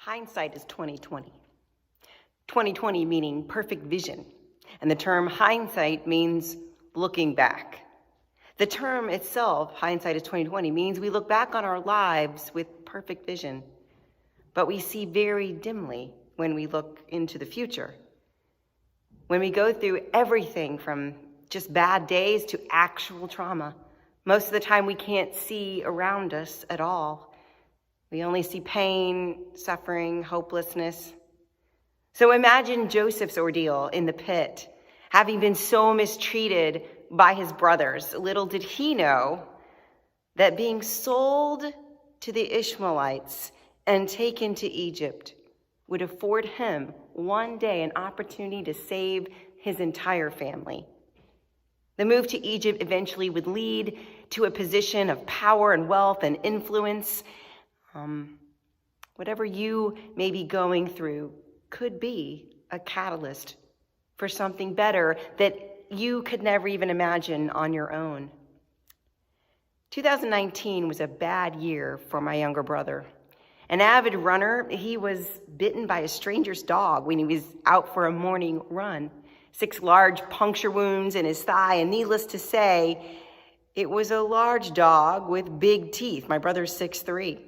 Hindsight is 2020. 2020 meaning perfect vision. And the term hindsight means looking back. The term itself, hindsight is 2020, means we look back on our lives with perfect vision, but we see very dimly when we look into the future. When we go through everything from just bad days to actual trauma, most of the time we can't see around us at all. We only see pain, suffering, hopelessness. So imagine Joseph's ordeal in the pit, having been so mistreated by his brothers. Little did he know that being sold to the Ishmaelites and taken to Egypt would afford him one day an opportunity to save his entire family. The move to Egypt eventually would lead to a position of power and wealth and influence. Whatever you may be going through could be a catalyst for something better that you could never even imagine on your own. 2019 was a bad year for my younger brother. An avid runner, he was bitten by a stranger's dog when he was out for a morning run. 6 large puncture wounds in his thigh, and needless to say, it was a large dog with big teeth. My brother's 6'3".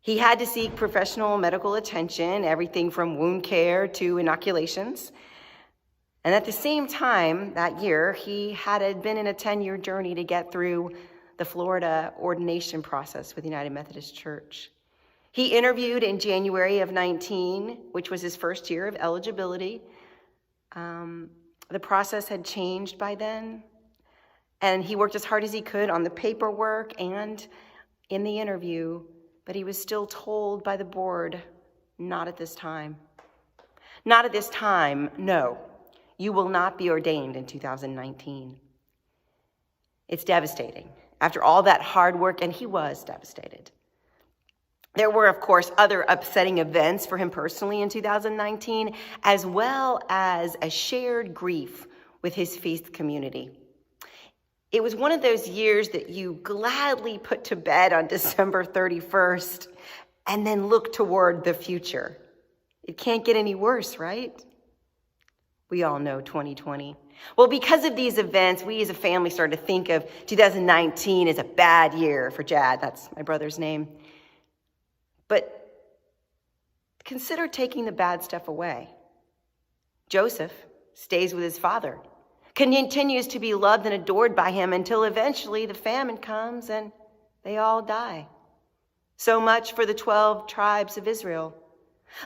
He had to seek professional medical attention, everything from wound care to inoculations. And at the same time that year, he had been in a 10-year journey to get through the Florida ordination process with United Methodist Church. He interviewed in January of 19, which was his first year of eligibility. The process had changed by then, and he worked as hard as he could on the paperwork and in the interview, but he was still told by the board, not at this time. Not at this time, no. You will not be ordained in 2019. It's devastating. After all that hard work, and he was devastated. There were, of course, other upsetting events for him personally in 2019, as well as a shared grief with his faith community. It was one of those years that you gladly put to bed on December 31st and then look toward the future. It can't get any worse, right? We all know 2020. Well, because of these events, we as a family started to think of 2019 as a bad year for Jad. That's my brother's name. But consider taking the bad stuff away. Joseph stays with his father, continues to be loved and adored by him until eventually the famine comes and they all die. So much for the 12 tribes of Israel.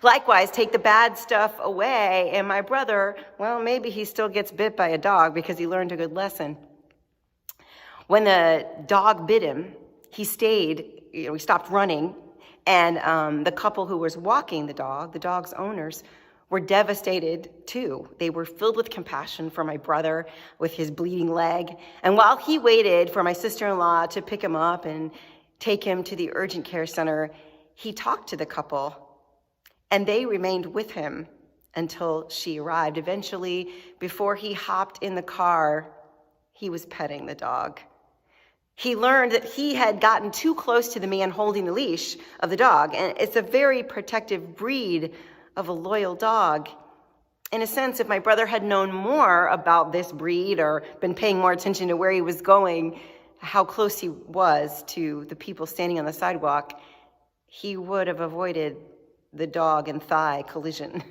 Likewise, take the bad stuff away, and my brother, well, maybe he still gets bit by a dog because he learned a good lesson. When the dog bit him, he stayed, he stopped running, and the couple who was walking the dog's owners, were devastated too. They were filled with compassion for my brother with his bleeding leg. And while he waited for my sister-in-law to pick him up and take him to the urgent care center, he talked to the couple, and they remained with him until she arrived. Eventually, before he hopped in the car, he was petting the dog. He learned that he had gotten too close to the man holding the leash of the dog, and it's a very protective breed of a loyal dog. In a sense, if my brother had known more about this breed or been paying more attention to where he was going, how close he was to the people standing on the sidewalk, he would have avoided the dog and thigh collision.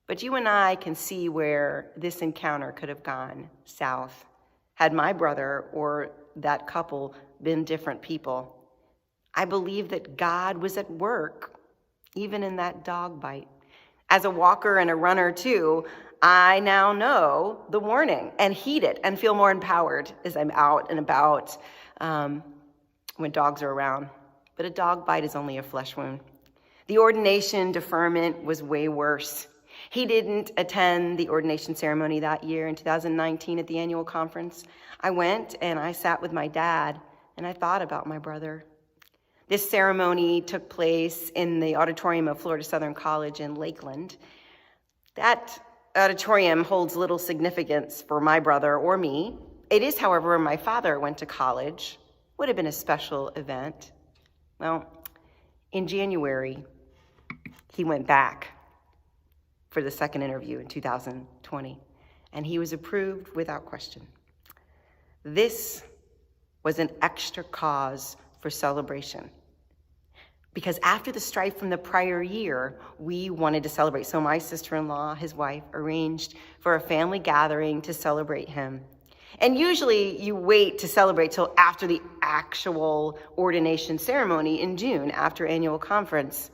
But you and I can see where this encounter could have gone south had my brother or that couple been different people. I believe that God was at work, even in that dog bite. As a walker and a runner too, I now know the warning and heed it and feel more empowered as I'm out and about when dogs are around. But a dog bite is only a flesh wound. The ordination deferment was way worse. He didn't attend the ordination ceremony that year in 2019 at the annual conference. I went and I sat with my dad and I thought about my brother. This ceremony took place in the auditorium of Florida Southern College in Lakeland. That auditorium holds little significance for my brother or me. It is, however, where my father went to college. Would have been a special event. Well, In January, he went back for the second interview in 2020, and he was approved without question. This was an extra cause for celebration, because after the strife from the prior year, we wanted to celebrate. So my sister-in-law, his wife, arranged for a family gathering to celebrate him. And usually you wait to celebrate till after the actual ordination ceremony in June, after annual conference.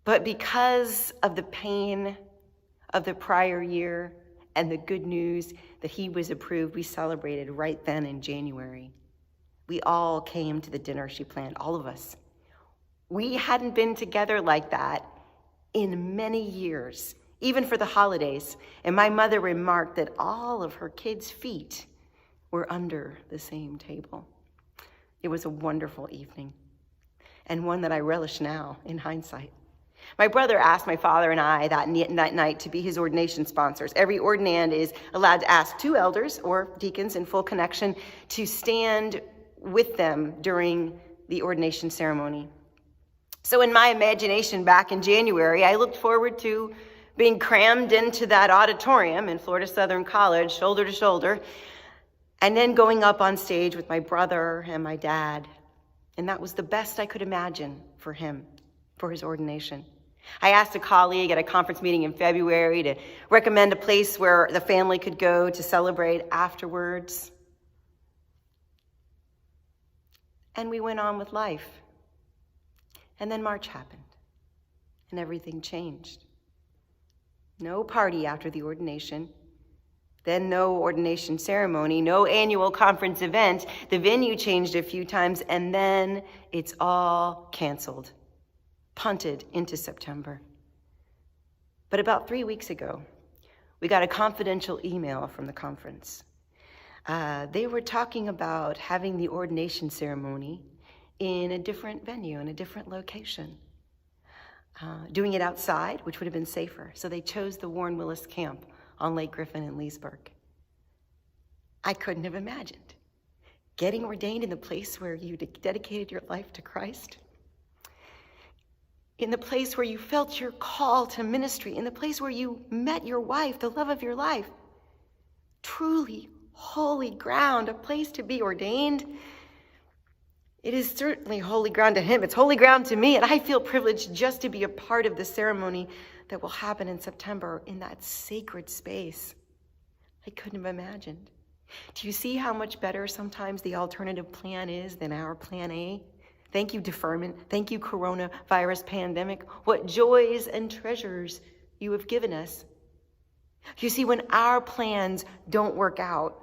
But because of the pain of the prior year and the good news that he was approved, we celebrated right then in January. We all came to the dinner she planned, all of us. We hadn't been together like that in many years, even for the holidays. And my mother remarked that all of her kids' feet were under the same table. It was a wonderful evening, and one that I relish now in hindsight. My brother asked my father and I that night to be his ordination sponsors. Every ordinand is allowed to ask 2 elders or deacons in full connection to stand with them during the ordination ceremony. So in my imagination back in January, I looked forward to being crammed into that auditorium in Florida Southern College, shoulder to shoulder, and then going up on stage with my brother and my dad. And that was the best I could imagine for him, for his ordination. I asked a colleague at a conference meeting in February to recommend a place where the family could go to celebrate afterwards. And we went on with life. And then March happened, and everything changed. No party after the ordination, then no ordination ceremony, no annual conference event. The venue changed a few times, and then it's all canceled, punted into September. But about 3 weeks ago, we got a confidential email from the conference. They were talking about having the ordination ceremony in a different venue, in a different location. Doing it outside, which would have been safer. So they chose the Warren Willis camp on Lake Griffin in Leesburg. I couldn't have imagined getting ordained in the place where you dedicated your life to Christ, in the place where you felt your call to ministry, in the place where you met your wife, the love of your life. Truly holy ground, a place to be ordained. It is certainly holy ground to him. It's holy ground to me, and I feel privileged just to be a part of the ceremony that will happen in September in that sacred space. I couldn't have imagined. Do you see how much better sometimes the alternative plan is than our plan A? Thank you, deferment. Thank you, coronavirus pandemic. What joys and treasures you have given us. You see, when our plans don't work out,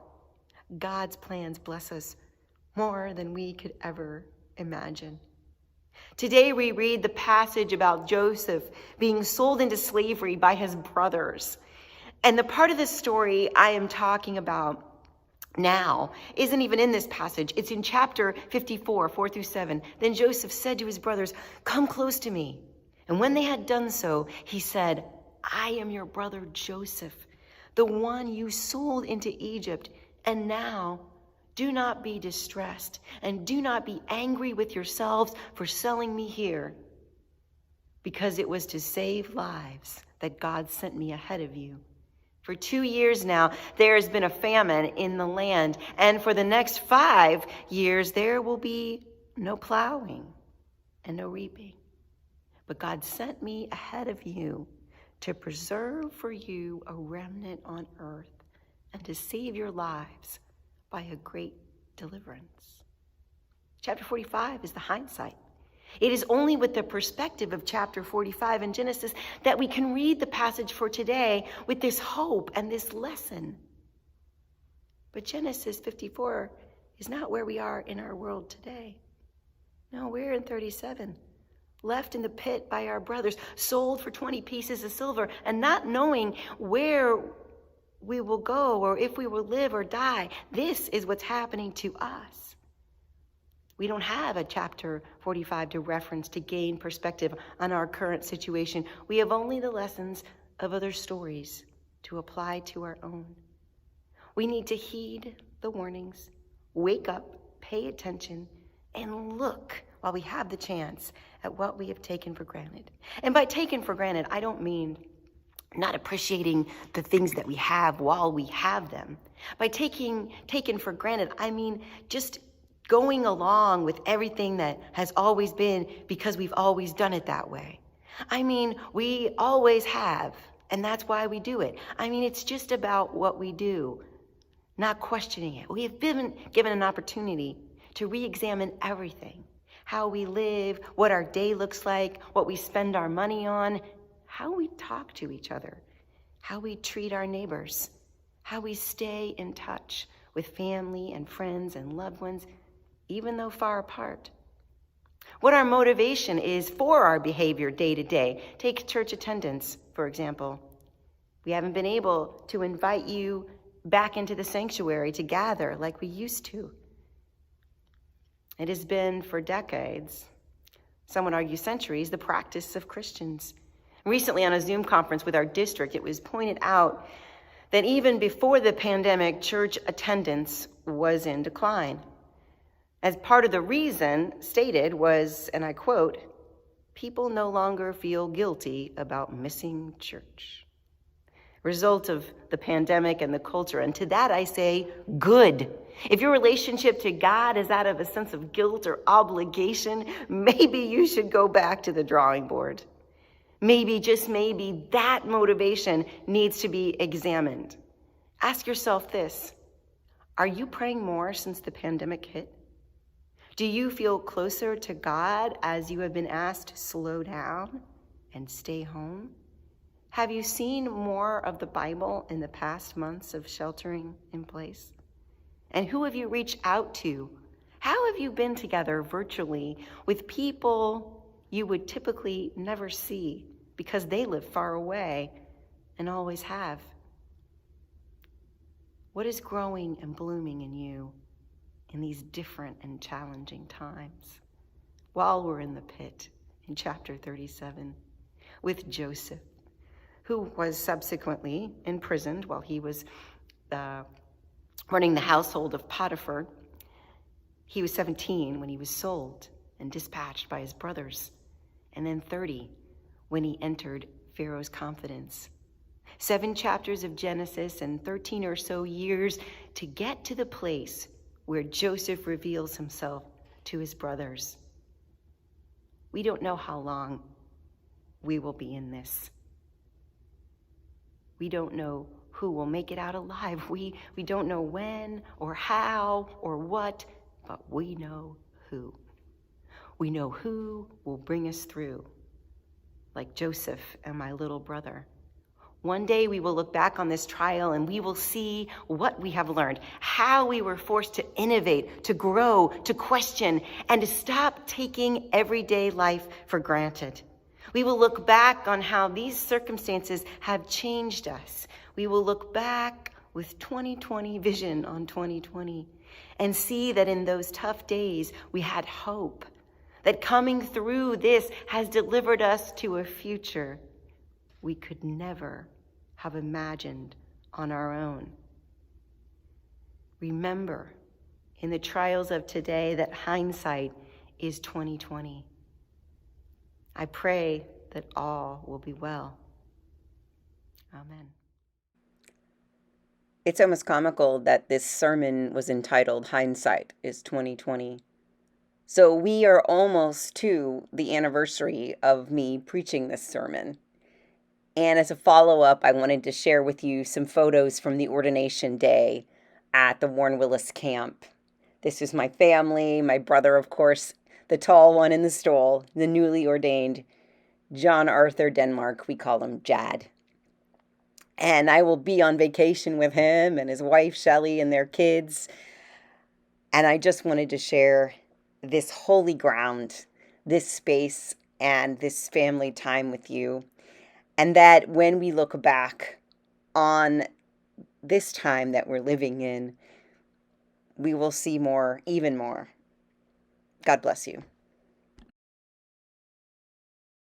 God's plans bless us more than we could ever imagine. Today we read the passage about Joseph being sold into slavery by his brothers. And the part of this story I am talking about now isn't even in this passage. It's in chapter 54, 4-7. Then Joseph said to his brothers, "Come close to me." And when they had done so, he said, "I am your brother Joseph, the one you sold into Egypt. And now do not be distressed and do not be angry with yourselves for selling me here, because it was to save lives that God sent me ahead of you. For 2 years now, there has been a famine in the land, and for the next 5 years, there will be no plowing and no reaping. But God sent me ahead of you to preserve for you a remnant on earth and to save your lives by a great deliverance." Chapter 45 is the hindsight. It is only with the perspective of chapter 45 in Genesis that we can read the passage for today with this hope and this lesson. But Genesis 54 is not where we are in our world today. No, we're in 37, left in the pit by our brothers, sold for 20 pieces of silver, and not knowing where we will go or if we will live or die. This is what's happening to us. We don't have a chapter 45 to reference to gain perspective on our current situation. We have only the lessons of other stories to apply to our own. We need to heed the warnings, wake up, pay attention, and look while we have the chance at what we have taken for granted. And by taken for granted, I don't mean not appreciating the things that we have while we have them. By taken for granted, I mean just going along with everything that has always been because we've always done it that way. I mean, we always have, and that's why we do it. I mean, it's just about what we do, not questioning it. We have been given an opportunity to re-examine everything, how we live, what our day looks like, what we spend our money on, how we talk to each other, how we treat our neighbors, how we stay in touch with family and friends and loved ones, even though far apart. What our motivation is for our behavior day to day. Take church attendance, for example. We haven't been able to invite you back into the sanctuary to gather like we used to. It has been for decades, some would argue centuries, the practice of Christians. Recently on a Zoom conference with our district, it was pointed out that even before the pandemic, church attendance was in decline. As part of the reason stated was, and I quote, "People no longer feel guilty about missing church." Result of the pandemic and the culture. And to that I say, good. If your relationship to God is out of a sense of guilt or obligation, maybe you should go back to the drawing board. Maybe, just maybe, that motivation needs to be examined. Ask yourself this: are you praying more since the pandemic hit? Do you feel closer to God as you have been asked to slow down and stay home? Have you seen more of the Bible in the past months of sheltering in place? And who have you reached out to? How have you been together virtually with people you would typically never see because they live far away and always have? What is growing and blooming in you in these different and challenging times? While we're in the pit in chapter 37 with Joseph, who was subsequently imprisoned while he was running the household of Potiphar. He was 17 when he was sold and dispatched by his brothers, and then 30 when he entered Pharaoh's confidence. 7 chapters of Genesis and 13 or so years to get to the place where Joseph reveals himself to his brothers. We don't know how long we will be in this. We don't know who will make it out alive. We don't know when or how or what, but we know who. We know who will bring us through, like Joseph and my little brother. One day we will look back on this trial and we will see what we have learned, how we were forced to innovate, to grow, to question, and to stop taking everyday life for granted. We will look back on how these circumstances have changed us. We will look back with 2020 vision on 2020 and see that in those tough days we had hope, that coming through this has delivered us to a future we could never have imagined on our own. Remember, in the trials of today, that hindsight is 2020. I pray that all will be well. Amen. It's almost comical that this sermon was entitled Hindsight is 2020. So we are almost to the anniversary of me preaching this sermon. And as a follow-up, I wanted to share with you some photos from the ordination day at the Warren Willis camp. This is my family, my brother, of course, the tall one in the stole, the newly ordained John Arthur Denmark. We call him Jad. And I will be on vacation with him and his wife, Shelley, and their kids. And I just wanted to share this holy ground, this space, and this family time with you. And that when we look back on this time that we're living in, we will see more, even more. God bless you.